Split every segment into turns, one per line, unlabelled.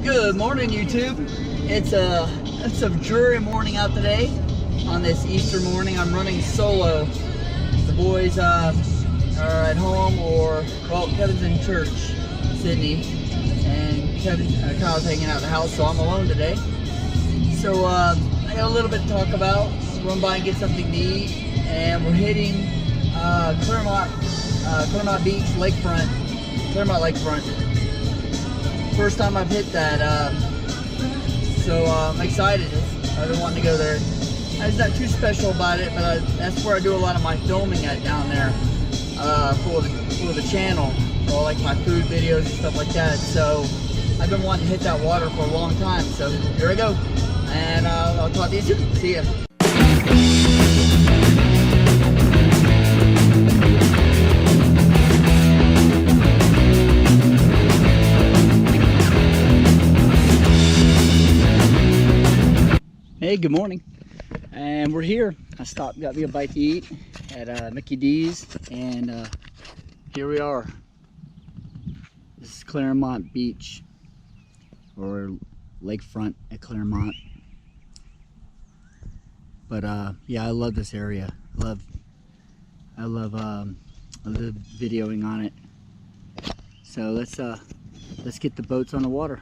Good morning, YouTube. It's a dreary morning out today. On this Easter morning, I'm running solo. The boys are at home, or well, Kevin's in church, Sydney, and Kyle's hanging out at the house, so I'm alone today. So I got a little bit to talk about. Run by and get something to eat, and we're hitting Claremont Beach, Claremont Lakefront. First time I've hit that, so I'm excited. I've been wanting to go there. It's not too special about it, but that's where I do a lot of my filming at down there for the channel, for like my food videos and stuff like that. So I've been wanting to hit that water for a long time. So here I go, and I'll talk to you soon. See ya. Hey, good morning. And we're here. I stopped, got me a bite to eat at Mickey D's, and here we are. This is Claremont Beach, or lakefront at Claremont. But yeah, I love this area. I love videoing on it. So let's get the boats on the water.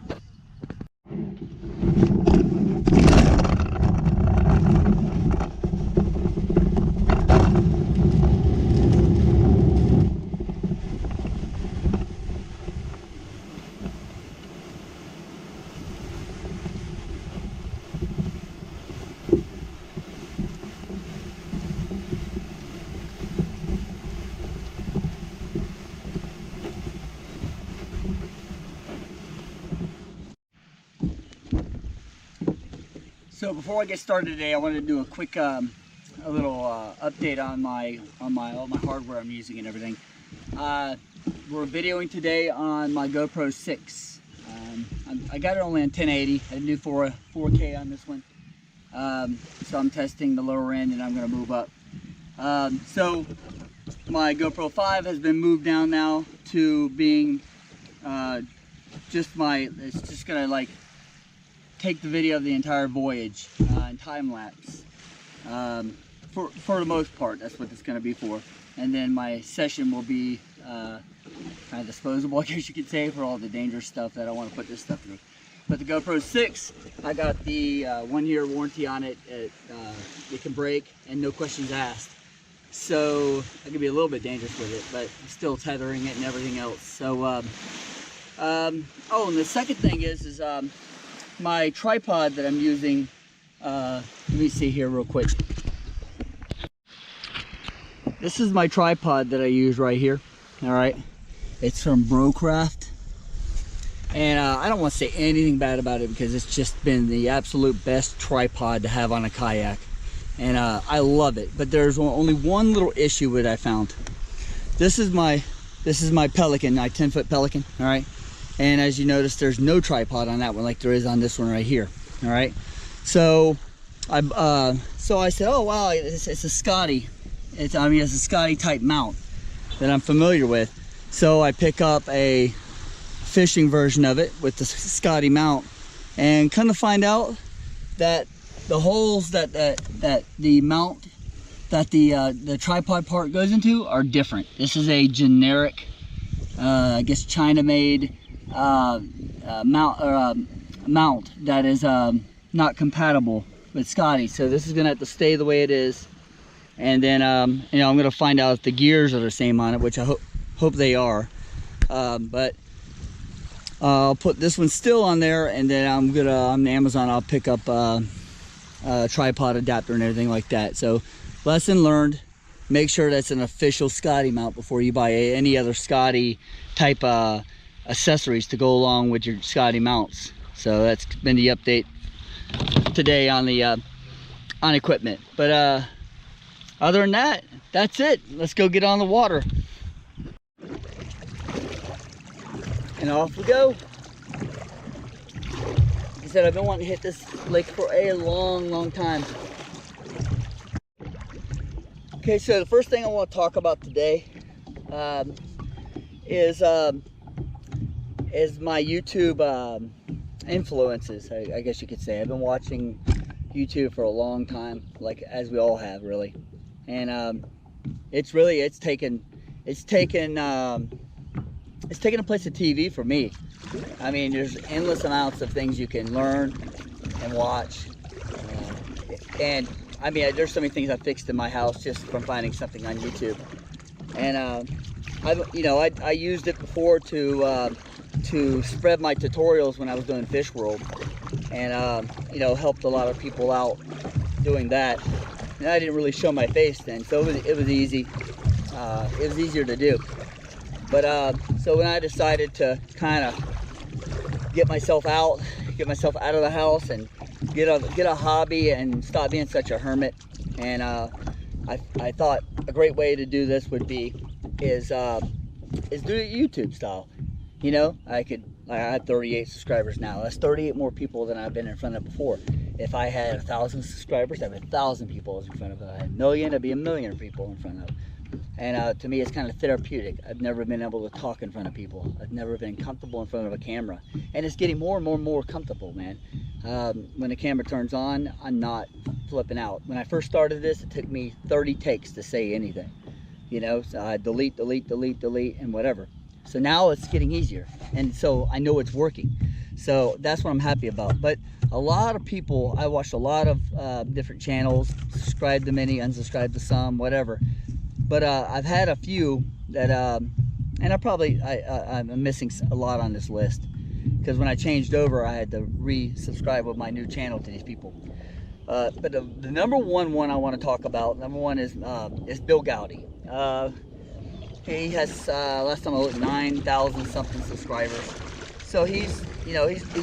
So before I get started today, I wanted to do a quick, a little update on all my hardware I'm using and everything. We're videoing today on my GoPro 6. I got it only on 1080. I didn't do 4K on this one. So I'm testing the lower end, and I'm going to move up. So my GoPro 5 has been moved down now to being it's just going to like take the video of the entire voyage in time lapse. For the most part, that's what it's going to be for. And then my session will be kind of disposable, I guess you could say, for all the dangerous stuff that I want to put this stuff through. But the GoPro 6, I got the 1-year warranty on it. It can break and no questions asked. So I can be a little bit dangerous with it, but still tethering it and everything else. So oh, and the second thing is my tripod that I'm using. Let me see here real quick. This is my tripod that I use right here. All right, it's from Brocraft, and I don't want to say anything bad about it because it's just been the absolute best tripod to have on a kayak, and I love it. But there's only one little issue with it I found. This is my Pelican, my 10-foot Pelican. All right. And as you notice, there's no tripod on that one like there is on this one right here. All right. So I said, oh wow, it's a Scotty. It's a Scotty type mount that I'm familiar with. So I pick up a fishing version of it with the Scotty mount, and kind of find out that the holes that the mount that the tripod part goes into are different. This is a generic, I guess China made mount that is not compatible with Scotty. So this is gonna have to stay the way it is, and then you know, I'm gonna find out if the gears are the same on it, which I hope they are. But I'll put this one still on there, and then I'm gonna on Amazon I'll pick up a tripod adapter and everything like that. So lesson learned: make sure that's an official Scotty mount before you buy any other Scotty type accessories to go along with your Scotty mounts. So that's been the update today on the on equipment. But other than that, that's it. Let's go get on the water, and off we go. Like I said, I've been wanting to hit this lake for a long time. Okay, so the first thing I want to talk about today is is my YouTube influences, I guess you could say. I've been watching YouTube for a long time, like as we all have, really. And it's taken a place of TV for me. I mean, there's endless amounts of things you can learn and watch. And I mean, there's so many things I fixed in my house just from finding something on YouTube. And I used it before to spread my tutorials when I was doing Fish World, and helped a lot of people out doing that. And I didn't really show my face then, so it was easy. It was easier to do. But so when I decided to kind of get myself out of the house and get a hobby and stop being such a hermit, and I thought a great way to do this would be is do it YouTube style. You know, I have 38 subscribers now. That's 38 more people than I've been in front of before. If I had 1,000 subscribers, I'd have 1,000 people in front of it. If I had a million, I'd be a million people in front of it. And to me, it's kind of therapeutic. I've never been able to talk in front of people. I've never been comfortable in front of a camera. And it's getting more and more and more comfortable, man. When the camera turns on, I'm not flipping out. When I first started this, it took me 30 takes to say anything. You know, so I delete, and whatever. So now it's getting easier. And so I know it's working. So that's what I'm happy about. But a lot of people, I watched a lot of different channels, subscribed to many, unsubscribed to some, whatever. But I've had a few that, and I'm missing a lot on this list, because when I changed over, I had to resubscribe with my new channel to these people. But the number one I want to talk about, number one is Bill Gowdy. He has last time I looked, 9,000 something subscribers. So he's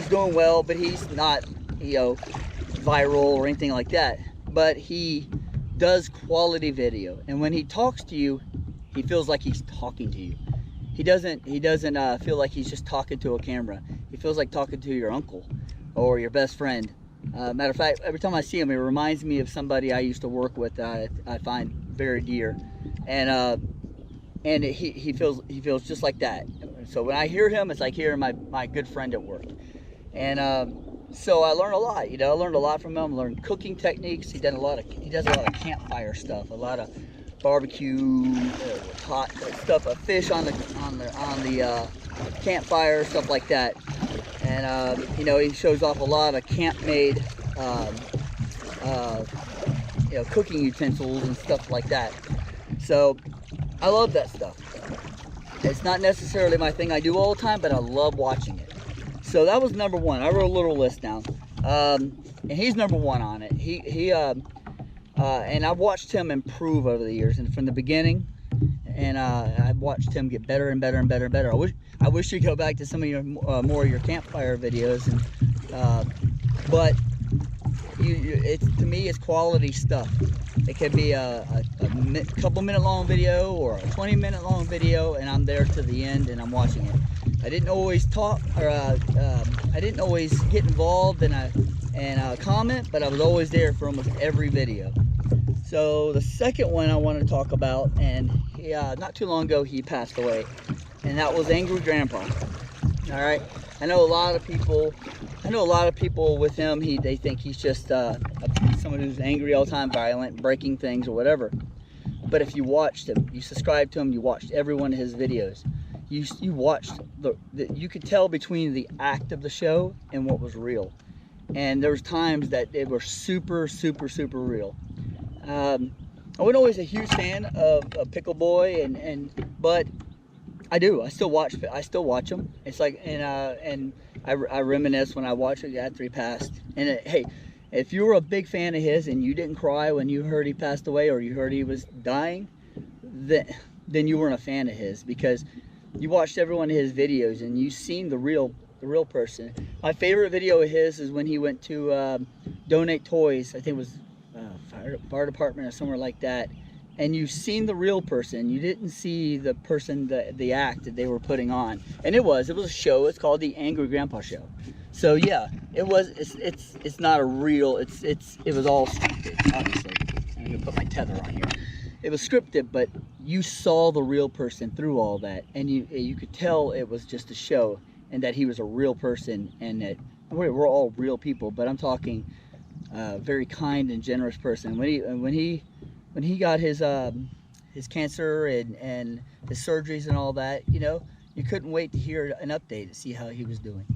doing well, but he's not viral or anything like that. But he does quality video, and when he talks to you, he feels like he's talking to you. He doesn't feel like he's just talking to a camera. He feels like talking to your uncle or your best friend. Matter of fact, every time I see him, it reminds me of somebody I used to work with that I find very dear, and he feels just like that. So when I hear him, it's like hearing my good friend at work. And so I learned a lot. I learned a lot from him. Learned cooking techniques. He does a lot of campfire stuff, a lot of barbecue, hot stuff, a fish on the campfire, stuff like that. And he shows off a lot of camp-made cooking utensils and stuff like that. So I love that stuff. It's not necessarily my thing I do all the time, but I love watching it. So that was number one. I wrote a little list down, and he's number one on it. And I've watched him improve over the years, and from the beginning, and I've watched him get better and better and better and better. I wish you'd go back to some of your more of your campfire videos, and but to me, it's quality stuff. It could be a couple minute long video or a 20-minute long video, and I'm there to the end and I'm watching it. I didn't always talk, or I didn't always get involved and comment, but I was always there for almost every video. So the second one I want to talk about, and not too long ago he passed away, and that was Angry Grandpa. All right, I know a lot of people with him. They think he's just someone who's angry all the time, violent, breaking things or whatever. But if you watched him, you subscribed to him, you watched every one of his videos, you watched you could tell between the act of the show and what was real. And there was times that they were super, super, super real. I wasn't always a huge fan of Pickle Boy, but I still watch them. It's like, and I reminisce when I watch it after he passed. And hey, if you were a big fan of his and you didn't cry when you heard he passed away or you heard he was dying, then you weren't a fan of his, because you watched every one of his videos and you seen the real person. My favorite video of his is when he went to donate toys. I think it was fire department or somewhere like that. And you've seen the real person. You didn't see the person, the act that they were putting on. And it was a show. It's called the Angry Grandpa Show. So yeah, it's not a real. It was all scripted, obviously. I'm gonna put my tether on here. It was scripted, but you saw the real person through all that, and you could tell it was just a show. and that he was a real person, and that we're all real people, but I'm talking very kind and generous person. When he got his cancer and his surgeries and all that, you know, you couldn't wait to hear an update to see how he was doing.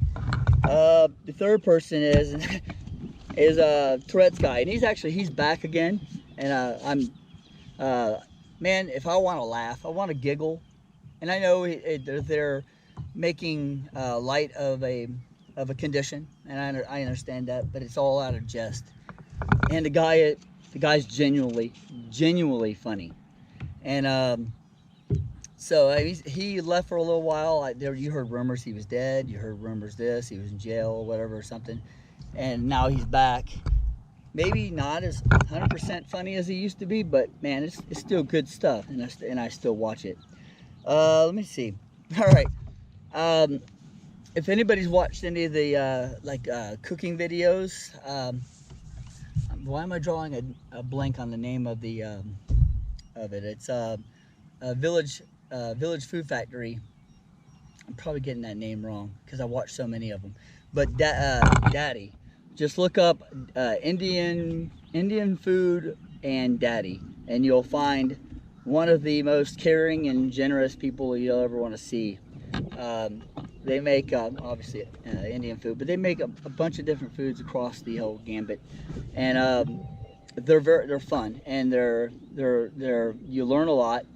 The third person is Tourette's guy, and he's back again, and man, if I want to laugh, I want to giggle, and I know they're making light of a condition, and I understand that, but it's all out of jest. And the guy's genuinely funny, and so he left for a little while. You heard rumors he was dead. You heard rumors he was in jail or whatever or something, and now he's back. Maybe not as 100% funny as he used to be, but man, it's still good stuff, and I still watch it. Let me see. All right. If anybody's watched any of the cooking videos, why am I drawing a blank on the name of the of it? It's Village Food Factory. I'm probably getting that name wrong because I watched so many of them. But Daddy, just look up Indian food and Daddy, and you'll find one of the most caring and generous people you'll ever want to see. They make obviously Indian food, but they make a bunch of different foods across the whole gambit, and they're fun, and you learn a lot.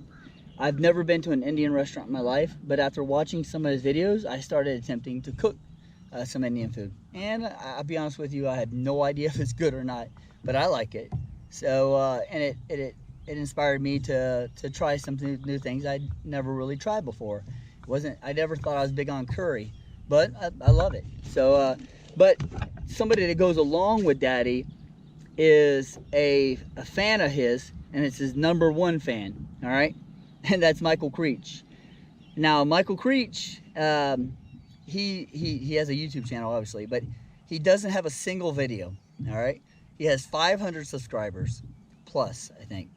I've never been to an Indian restaurant in my life, but after watching some of his videos, I started attempting to cook some Indian food, and I'll be honest with you, I had no idea if it's good or not, but I like it. So and it inspired me to try some new things I'd never really tried before. I never thought I was big on curry, but I love it. So but somebody that goes along with Daddy is a fan of his, and it's his #1 fan, all right, and that's Michael Creech. Now Michael Creech, he has a YouTube channel, obviously, but he doesn't have a single video, all right. He has 500 subscribers plus, I think,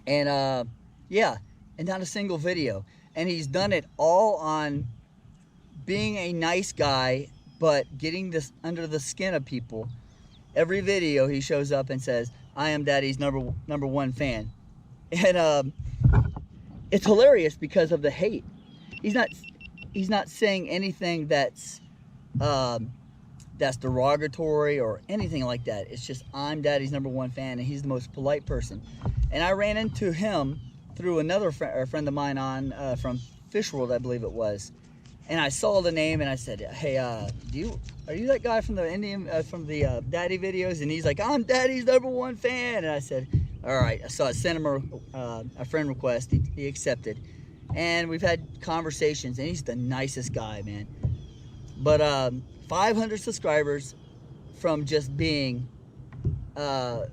and yeah, and not a single video. And he's done it all on being a nice guy, but getting this under the skin of people. Every video he shows up and says, I am Daddy's number one fan. And it's hilarious because of the hate. He's not saying anything that's derogatory or anything like that. It's just, I'm Daddy's #1 fan, and he's the most polite person. And I ran into him through another friend of mine on from Fish World, I believe it was, and I saw the name and I said, "Hey, are you that guy from the Daddy videos?" And he's like, "I'm Daddy's #1 fan." And I said, "All right." So I sent him a friend request. He accepted, and we've had conversations. And he's the nicest guy, man. But 500 subscribers from just being a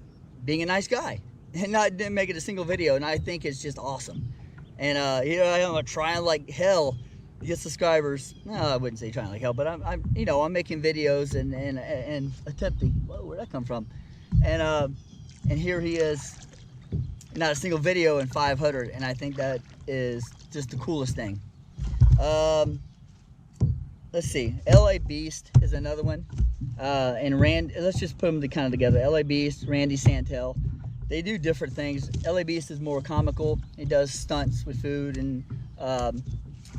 nice guy. And didn't make it a single video, and I think it's just awesome. And I'm trying like hell to get subscribers. No, I wouldn't say trying like hell, but I'm making videos and attempting. Whoa, where'd that come from? And here he is, not a single video in 500, and I think that is just the coolest thing. Let's see, LA Beast is another one, and let's just put them kind of together. LA Beast, Randy Santel. They do different things. LA Beast is more comical. He does stunts with food, and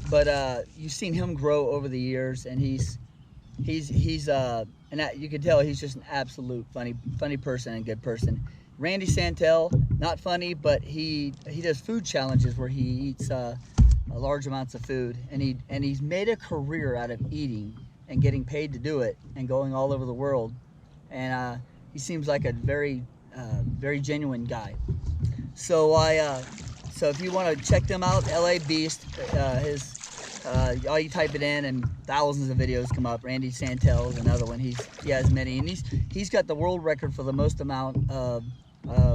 but you've seen him grow over the years, and he's and you can tell he's just an absolute funny person and good person. Randy Santel, not funny, but he does food challenges where he eats large amounts of food, and he's made a career out of eating and getting paid to do it and going all over the world, and he seems like a very genuine guy. So so if you want to check them out, LA Beast, all you type it in and thousands of videos come up. Randy Santel is another one. He has many, and he's got the world record for the most amount of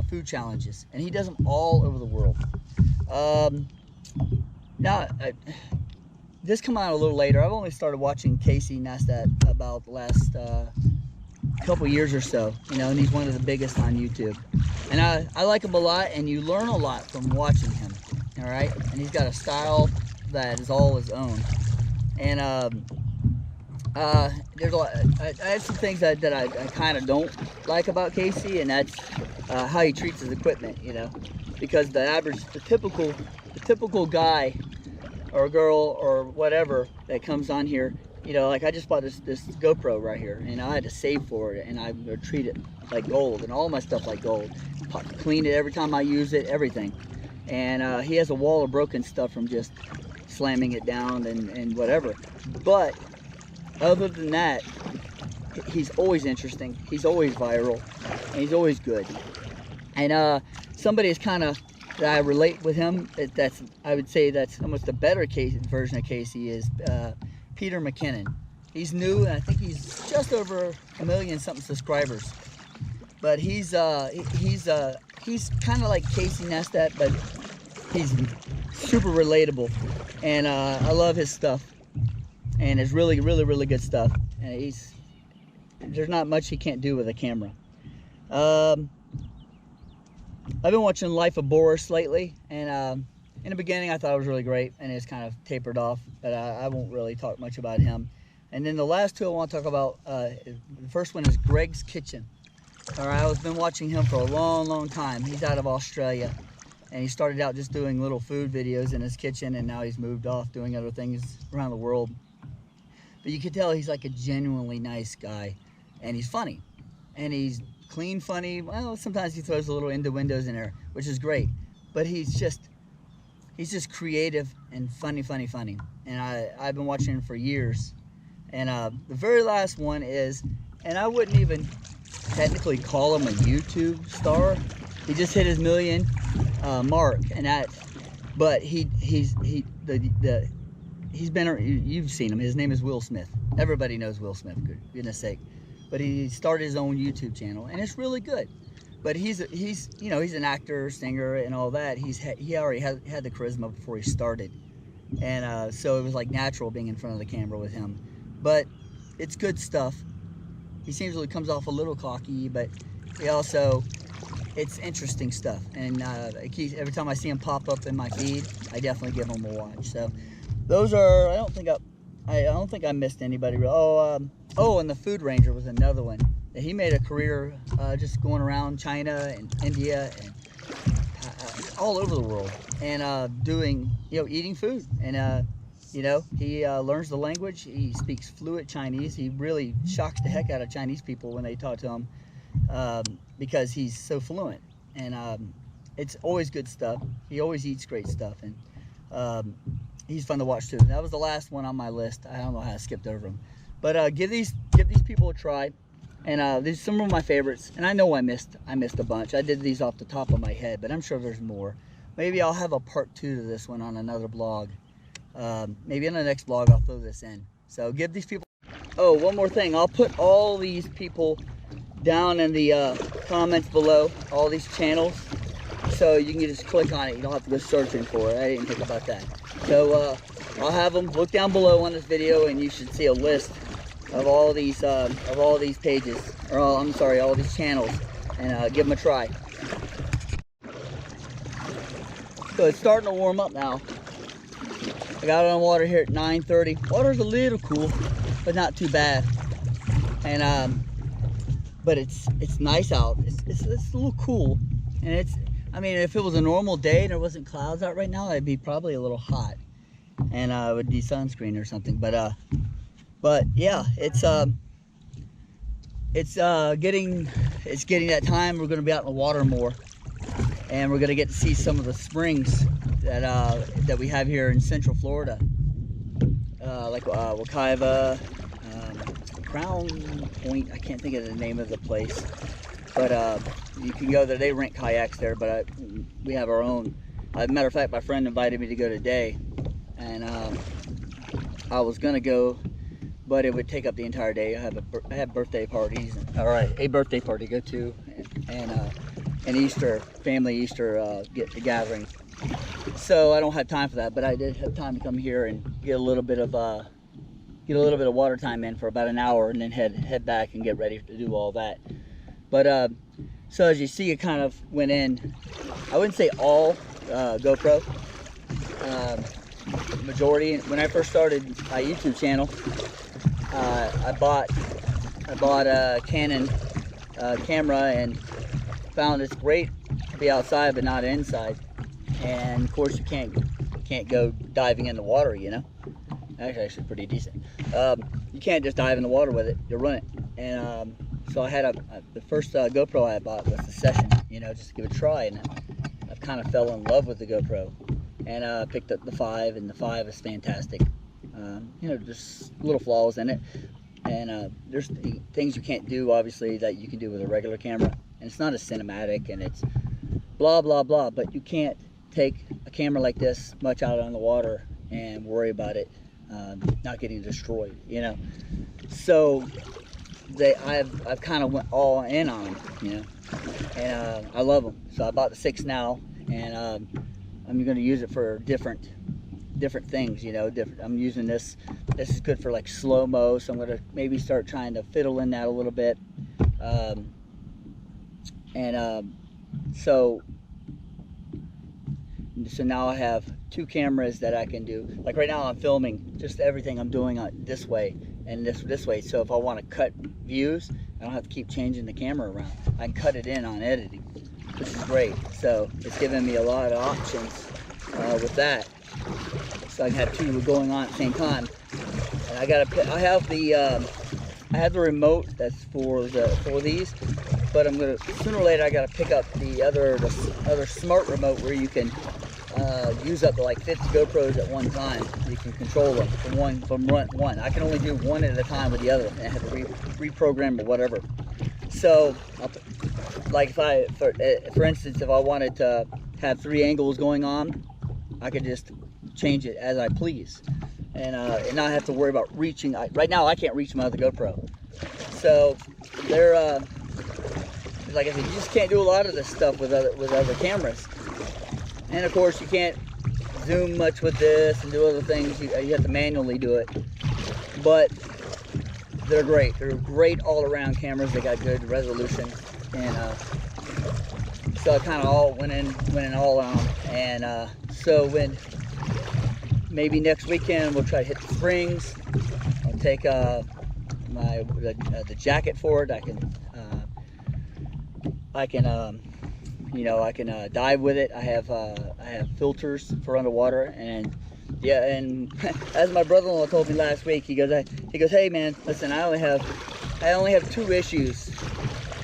food challenges, and he does them all over the world. Now this come out a little later. I've only started watching Casey Neistat about the last couple years or so, and he's one of the biggest on YouTube, and I like him a lot, and you learn a lot from watching him, all right. And he's got a style that is all his own, And there's a lot. I have some things that I kind of don't like about Casey, and that's how he treats his equipment. You know, because the typical guy or girl or whatever that comes on here, you know, like I just bought this GoPro right here, and I had to save for it, and I treat it like gold, and all my stuff like gold. Clean it every time I use it, everything. And he has a wall of broken stuff from just slamming it down and whatever. But other than that, he's always interesting. He's always viral, and he's always good. And somebody is kind of that I relate with him. I would say that's almost a better version of Casey is Peter McKinnon. He's new, and I think he's just over 1 million something subscribers. But he's kind of like Casey Neistat, but he's super relatable, and I love his stuff, and it's really good stuff. And there's not much he can't do with a camera. I've been watching Life of Boris lately, and in the beginning I thought it was really great, and it's kind of tapered off, but I won't really talk much about him. And then the last two I want to talk about, the first one is Greg's Kitchen. All right, I've been watching him for a long time. He's out of Australia, and he started out just doing little food videos in his kitchen, and now he's moved off doing other things around the world. But you can tell he's like a genuinely nice guy, and he's funny, and he's clean funny. Well, sometimes he throws a little innuendos in there, which is great, but he's just creative and funny. And I've been watching him for years. And the very last one is, and I wouldn't even technically call him a YouTube star. He just hit his 1 million mark, and but he's been, you've seen him. His name is Will Smith. Everybody knows Will Smith, goodness sake. But he started his own YouTube channel, and it's really good. But he's you know, he's an actor, singer, and all that. He already had the charisma before he started, and so it was like natural being in front of the camera with him. But it's good stuff. He seems comes off a little cocky, but it's interesting stuff. And every time I see him pop up in my feed, I definitely give him a watch. So those are, I don't think I missed anybody. Oh, and the Food Ranger was another one. He made a career just going around China and India and all over the world, and doing, you know, eating food. And you know, he learns the language. He speaks fluent Chinese. He really shocks the heck out of Chinese people when they talk to him, because he's so fluent. And it's always good stuff. He always eats great stuff, and he's fun to watch too. That was the last one on my list. I don't know how I skipped over him, but give these people a try. And these are some of my favorites. And I know I missed a bunch. I did these off the top of my head, but I'm sure there's more. Maybe I'll have a part 2 to this one on another blog. Maybe in the next blog I'll throw this in. So give these people. Oh, one more thing. I'll put all these people down in the comments below, all these channels, so you can just click on it. You don't have to go searching for it. I didn't think about that. So I'll have them look down below on this video, and you should see a list of all these pages, or all these channels, and give them a try. So it's starting to warm up now. I got it on water here at 9:30. Water's a little cool, but not too bad. And but it's nice out. It's a little cool, and I mean, if it was a normal day and there wasn't clouds out right now, it'd be probably a little hot, and it would need sunscreen or something. But yeah, it's getting that time. We're going to be out in the water more, and we're going to get to see some of the springs that we have here in Central Florida, like Wekiva, Crown Point. I can't think of the name of the place, but you can go there. They rent kayaks there, but we have our own. As a matter of fact, my friend invited me to go today, and I was gonna go, but it would take up the entire day. I have birthday parties. All right, a birthday party to go to, and an Easter family Easter gathering. So I don't have time for that, but I did have time to come here and get a little bit of water time in for about an hour, and then head back and get ready to do all that. But so as you see, it kind of went in. I wouldn't say all GoPro. majority. When I first started my YouTube channel, I bought a Canon camera and found it's great to be outside but not inside. And of course you can't go diving in the water, you know. Actually pretty decent. You can't just dive in the water with it, you'll run it. And so I had the first GoPro I bought was the Session, you know, just to give it a try, and I kind of fell in love with the GoPro. And picked up the 5, and the 5 is fantastic. You know, just little flaws in it, and there's things you can't do, obviously, that you can do with a regular camera, and it's not as cinematic, and it's blah blah blah, but you can't take a camera like this much out on the water and worry about it not getting destroyed, you know. So I've kind of went all in on them, you know, and I love them. So I bought the 6 now, and I'm going to use it for different things, you know. I'm using this is good for like slow-mo, so I'm going to maybe start trying to fiddle in that a little bit. So now I have 2 cameras that I can do. Like right now I'm filming just everything I'm doing this way and this way, so if I want to cut views, I don't have to keep changing the camera around. I can cut it in on editing, which is great. So it's giving me a lot of options with that, so I can have 2 going on at the same time. And I have the remote that's for these, but I'm gonna sooner or later I gotta pick up the other smart remote where you can use up to like 50 GoPros at one time. You can control them from one. I can only do one at a time with the other, and I have to reprogram or whatever. So, like for instance, if I wanted to have 3 angles going on, I could just change it as I please, and not have to worry about reaching. Right now, I can't reach my other GoPro. So, they're like I said, you just can't do a lot of this stuff with other cameras. And of course, you can't zoom much with this and do other things. You have to manually do it. But they're great. They're great all-around cameras. They got good resolution, and so I kind of all went in all on. And so when maybe next weekend we'll try to hit the springs. I'll take the jacket for it. I can you know, I can dive with it. I have filters for underwater, and yeah, and as my brother-in-law told me last week, he goes, hey man, listen, I only have 2 issues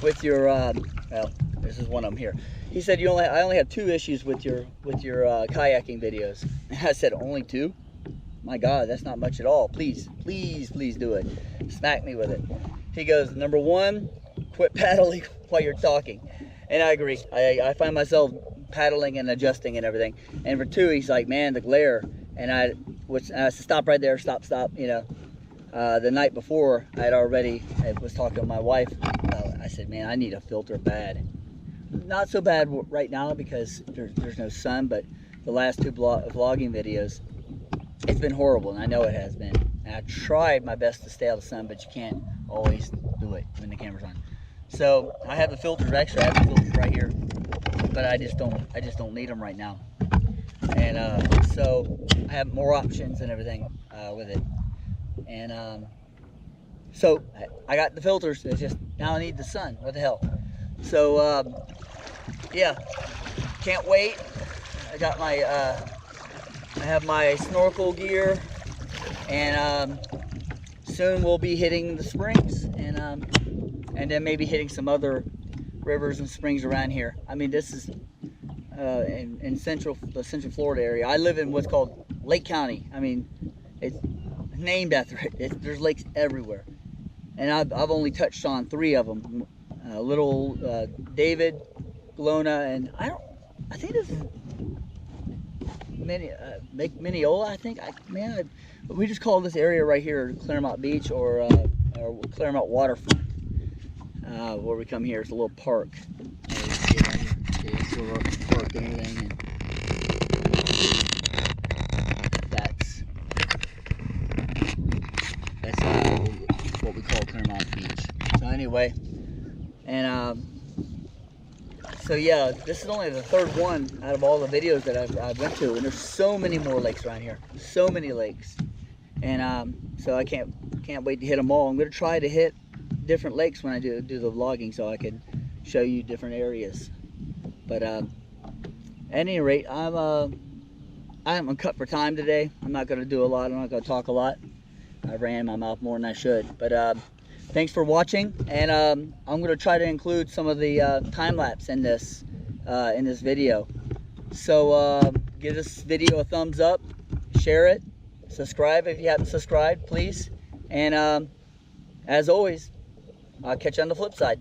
with your well, this is one of them here. He said I only have 2 issues with your kayaking videos. And I said, only 2? My God, that's not much at all. Please do it. Smack me with it. He goes, number 1, quit paddling while you're talking. And I agree. I find myself paddling and adjusting and everything. And for 2, he's like, man, the glare. And I said, stop right there, stop, you know. The night before, I was talking to my wife. I said, man, I need a filter bad. Not so bad right now because there's no sun, but the last 2 vlogging videos, it's been horrible, and I know it has been. And I tried my best to stay out of the sun, but you can't always do it when the camera's on. So I have the filters. Actually, I have the filters right here, but I just don't need them right now. And so I have more options and everything with it. And so I got the filters. It's just now I need the sun. What the hell? So yeah, can't wait. I got my I have my snorkel gear, and soon we'll be hitting the springs, and then maybe hitting some other rivers and springs around here. I mean, this is in the Central Florida area. I live in what's called Lake County. I mean, it's named after it. There's lakes everywhere, and I've only touched on 3 of them. Little David, Glona, and I think this is Mineola. I think we just call this area right here Claremont Beach or Claremont Waterfront. Where we come here, it's a little park. It's a little park and everything. And that's what we call Claremont Beach. So anyway, and So yeah, this is only the third one out of all the videos that I've went to, and there's so many more lakes around here, so many lakes, and so I can't wait to hit them all. I'm gonna try to hit different lakes when I do the vlogging, so I can show you different areas. But at any rate, I'm cut for time today. I'm not gonna do a lot. I'm not gonna talk a lot. I ran my mouth more than I should, but thanks for watching, and I'm going to try to include some of the time-lapse in this video. So give this video a thumbs up, share it, subscribe if you haven't subscribed, please, and as always, I'll catch you on the flip side.